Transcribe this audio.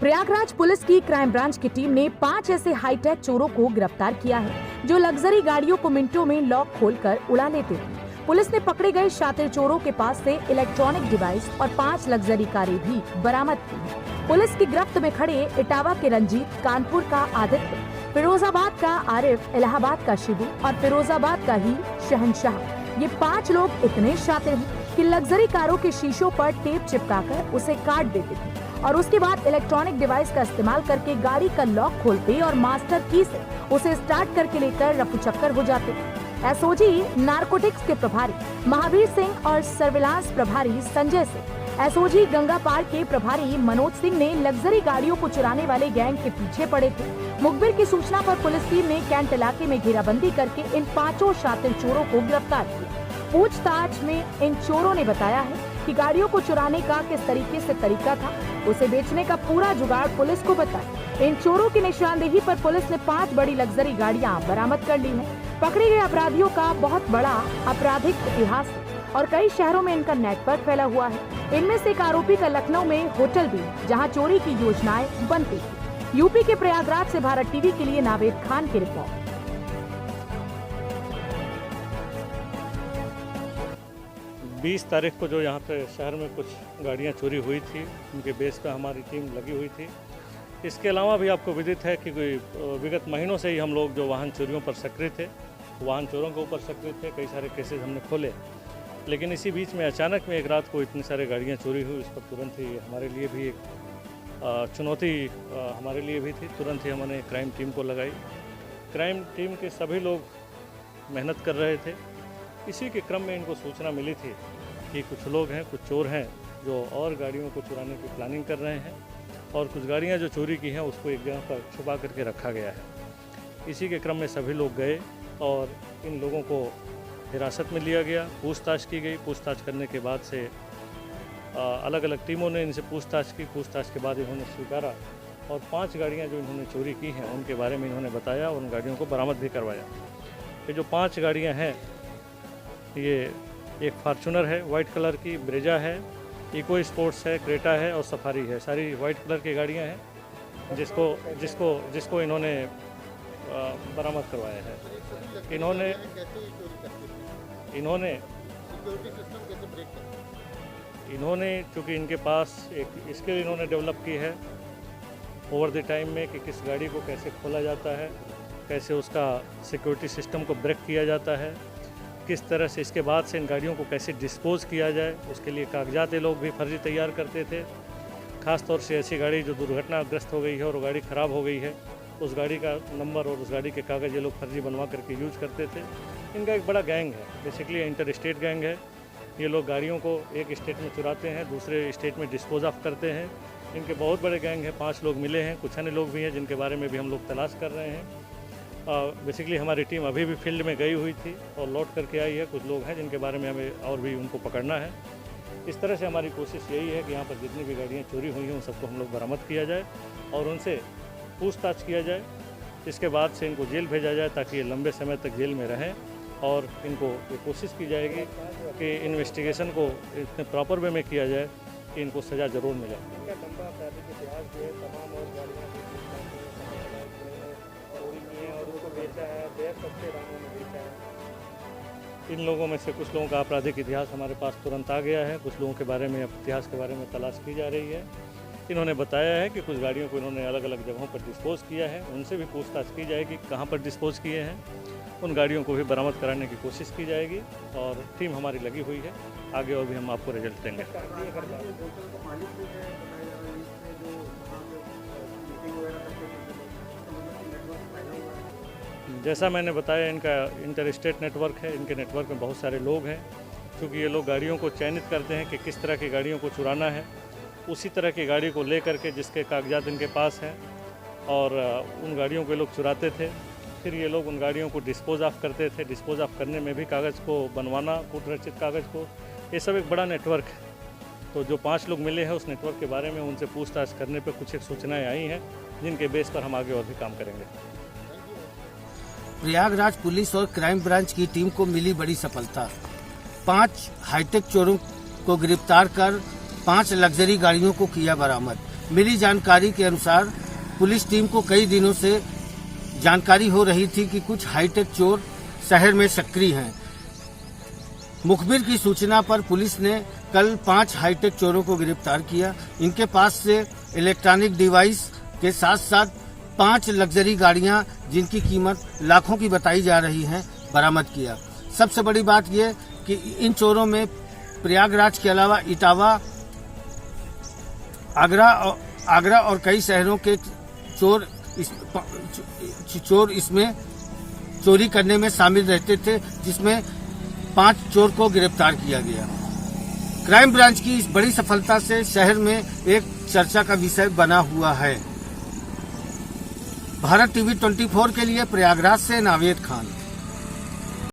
Prayagraj police की crime branch की team ने 5 ऐसे हाईटेक चोरों को गिरफ्तार किया है जो लग्जरी गाड़ियों को मिनटों में लॉक खोलकर उड़ा लेते थे। पुलिस ने पकड़े गए शातिर चोरों के पास से इलेक्ट्रॉनिक डिवाइस और 5 लग्जरी कारें भी बरामद की। पुलिस की गिरफ्त में खड़े इटावा के रंजीत, कानपुर का आदित्य, फिरोजाबाद का आरिफ, इलाहाबाद का शिबू और फिरोजाबाद का ही शहनशाह, ये 5 लोग इतने शातिर हैं कि लग्जरी कारों के शीशों पर टेप चिपकाकर उसे काट देते थे और उसके बाद इलेक्ट्रॉनिक डिवाइस का इस्तेमाल करके गाड़ी का लॉक खोलते और मास्टर की से उसे स्टार्ट करके लेकर रफू चक्कर हो जाते। एसओजी नारकोटिक्स के प्रभारी महावीर सिंह और सर्विलांस प्रभारी संजय सिंह, एसओजी गंगापार के प्रभारी मनोज सिंह ने लग्जरी गाड़ियों को चुराने वाले गैंग के पीछे पड़े थे। मुखबिर की सूचना पर पुलिस टीम ने कैंट इलाके में घेराबंदी करके इन 5 शातिर चोरों को गिरफ्तार किया। पूछताछ में इन चोरों ने बताया है कि गाड़ियों को चुराने का किस तरीके से तरीका था, उसे बेचने का पूरा जुगाड़ पुलिस को बताया। इन चोरों की निशानदेही पर पुलिस ने 5 बड़ी लग्जरी गाड़ियां बरामद कर ली हैं। पकड़े गए अपराधियों का बहुत बड़ा आपराधिक इतिहास है और कई शहरों में इनका नेटवर्क फैला हुआ है। इनमें से एक आरोपी का लखनऊ में होटल भी, जहां चोरी की योजनाएं बनती थी। यूपी के प्रयागराज से भारत टीवी के लिए नावेद खान की रिपोर्ट। 20 तारीख को जो यहाँ पे शहर में कुछ गाड़ियाँ चोरी हुई थी, उनके बेस पे हमारी टीम लगी हुई थी। इसके अलावा भी आपको विदित है कि विगत महीनों से ही हम लोग जो वाहन चोरियों पर सक्रिय थे, वाहन चोरों के ऊपर सक्रिय थे, कई सारे केसेस हमने खोले। लेकिन इसी बीच में अचानक में एक रात को इतनी सारी गाड़ियाँ चोरी हुई, इस पर तुरंत ही हमारे लिए भी एक चुनौती हमारे लिए भी थी। तुरंत ही हमने क्राइम टीम को लगाई। क्राइम टीम के सभी लोग मेहनत कर रहे थे। इसी के क्रम में इनको सूचना मिली थी कि कुछ लोग हैं, कुछ चोर हैं जो और गाड़ियों को चुराने की प्लानिंग कर रहे हैं और कुछ गाड़ियां जो चोरी की हैं उसको एक जगह पर छुपा करके रखा गया है। इसी के क्रम में सभी लोग गए और इन लोगों को हिरासत में लिया गया, पूछताछ की गई। पूछताछ करने के बाद से अलग अलग टीमों ने इनसे पूछताछ की। पूछताछ के बाद इन्होंने स्वीकारा और 5 गाड़ियाँ जो इन्होंने चोरी की हैं उनके बारे में इन्होंने बताया और उन गाड़ियों को बरामद भी करवाया। ये जो 5 गाड़ियाँ हैं, ये एक फॉर्चूनर है वाइट कलर की, ब्रेजा है, इको स्पोर्ट्स है, क्रेटा है और सफारी है। सारी वाइट कलर की गाड़ियां हैं जिसको इन्होंने बरामद करवाया है। इन्होंने चूँकि इनके पास एक स्किल इन्होंने डेवलप की है ओवर द टाइम में कि किस गाड़ी को कैसे खोला जाता है, कैसे उसका सिक्योरिटी सिस्टम को ब्रेक किया जाता है, किस तरह से इसके बाद से इन गाड़ियों को कैसे डिस्पोज किया जाए, उसके लिए कागजात ये लोग भी फर्जी तैयार करते थे। ख़ास तौर से ऐसी गाड़ी जो दुर्घटनाग्रस्त हो गई है और वो गाड़ी ख़राब हो गई है, उस गाड़ी का नंबर और उस गाड़ी के कागज़ ये लोग फर्जी बनवा करके यूज करते थे। इनका एक बड़ा गैंग है, बेसिकली इंटर स्टेट गैंग है। ये लोग गाड़ियों को एक स्टेट में चुराते हैं, दूसरे स्टेट में डिस्पोज ऑफ करते हैं। इनके बहुत बड़े गैंग हैं। 5 लोग मिले हैं, कुछ अन्य लोग भी हैं जिनके बारे में भी हम लोग तलाश कर रहे हैं। बेसिकली हमारी टीम अभी भी फील्ड में गई हुई थी और लौट करके आई है। कुछ लोग हैं जिनके बारे में हमें और भी उनको पकड़ना है। इस तरह से हमारी कोशिश यही है कि यहाँ पर जितनी भी गाड़ियाँ चोरी हुई हैं उन सबको हम लोग बरामद किया जाए और उनसे पूछताछ किया जाए। इसके बाद से इनको जेल भेजा जाए ताकि ये लंबे समय तक जेल में रहें और इनको ये कोशिश की जाएगी कि इन्वेस्टिगेशन को इतने प्रॉपर वे में किया जाए कि इनको सज़ा ज़रूर मिले। इन लोगों में से कुछ लोगों का आपराधिक इतिहास हमारे पास तुरंत आ गया है। कुछ लोगों के बारे में इतिहास के बारे में तलाश की जा रही है। इन्होंने बताया है कि कुछ गाड़ियों को इन्होंने अलग अलग जगहों पर डिस्पोज किया है। उनसे भी पूछताछ की जाएगी कहाँ पर डिस्पोज किए हैं। उन गाड़ियों को भी बरामद कराने की कोशिश की जाएगी और टीम हमारी लगी हुई है। आगे और भी हम आपको रिजल्ट देंगे। जैसा मैंने बताया, इनका इंटर स्टेट नेटवर्क है। इनके नेटवर्क में बहुत सारे लोग हैं। क्योंकि ये लोग गाड़ियों को चयनित करते हैं कि किस तरह की गाड़ियों को चुराना है, उसी तरह की गाड़ी को ले करके जिसके कागजात इनके पास हैं और उन गाड़ियों को लोग चुराते थे। फिर ये लोग उन गाड़ियों को डिस्पोज ऑफ करते थे। डिस्पोज ऑफ करने में भी कागज़ को बनवाना, कूटरचित कागज़ को, ये सब एक बड़ा नेटवर्क है। तो जो 5 लोग मिले हैं उस नेटवर्क के बारे में उनसे पूछताछ करने पर कुछ एक सूचनाएँ आई हैं जिनके बेस पर हम आगे और भी काम करेंगे। प्रयागराज पुलिस और क्राइम ब्रांच की टीम को मिली बड़ी सफलता। 5 हाईटेक चोरों को गिरफ्तार कर 5 लग्जरी गाड़ियों को किया बरामद। मिली जानकारी के अनुसार पुलिस टीम को कई दिनों से जानकारी हो रही थी कि कुछ हाईटेक चोर शहर में सक्रिय हैं। मुखबिर की सूचना पर पुलिस ने कल 5 हाईटेक चोरों को गिरफ्तार किया। इनके पास से इलेक्ट्रॉनिक डिवाइस के साथ साथ 5 लग्जरी गाड़ियां जिनकी कीमत लाखों की बताई जा रही है बरामद किया। सबसे बड़ी बात यह कि इन चोरों में प्रयागराज के अलावा इटावा, आगरा और कई शहरों के चोर इसमें चोरी करने में शामिल रहते थे, जिसमें 5 चोर को गिरफ्तार किया गया। क्राइम ब्रांच की इस बड़ी सफलता से शहर में एक चर्चा का विषय बना हुआ है। भारत टीवी 24 के लिए प्रयागराज से नावेद खान।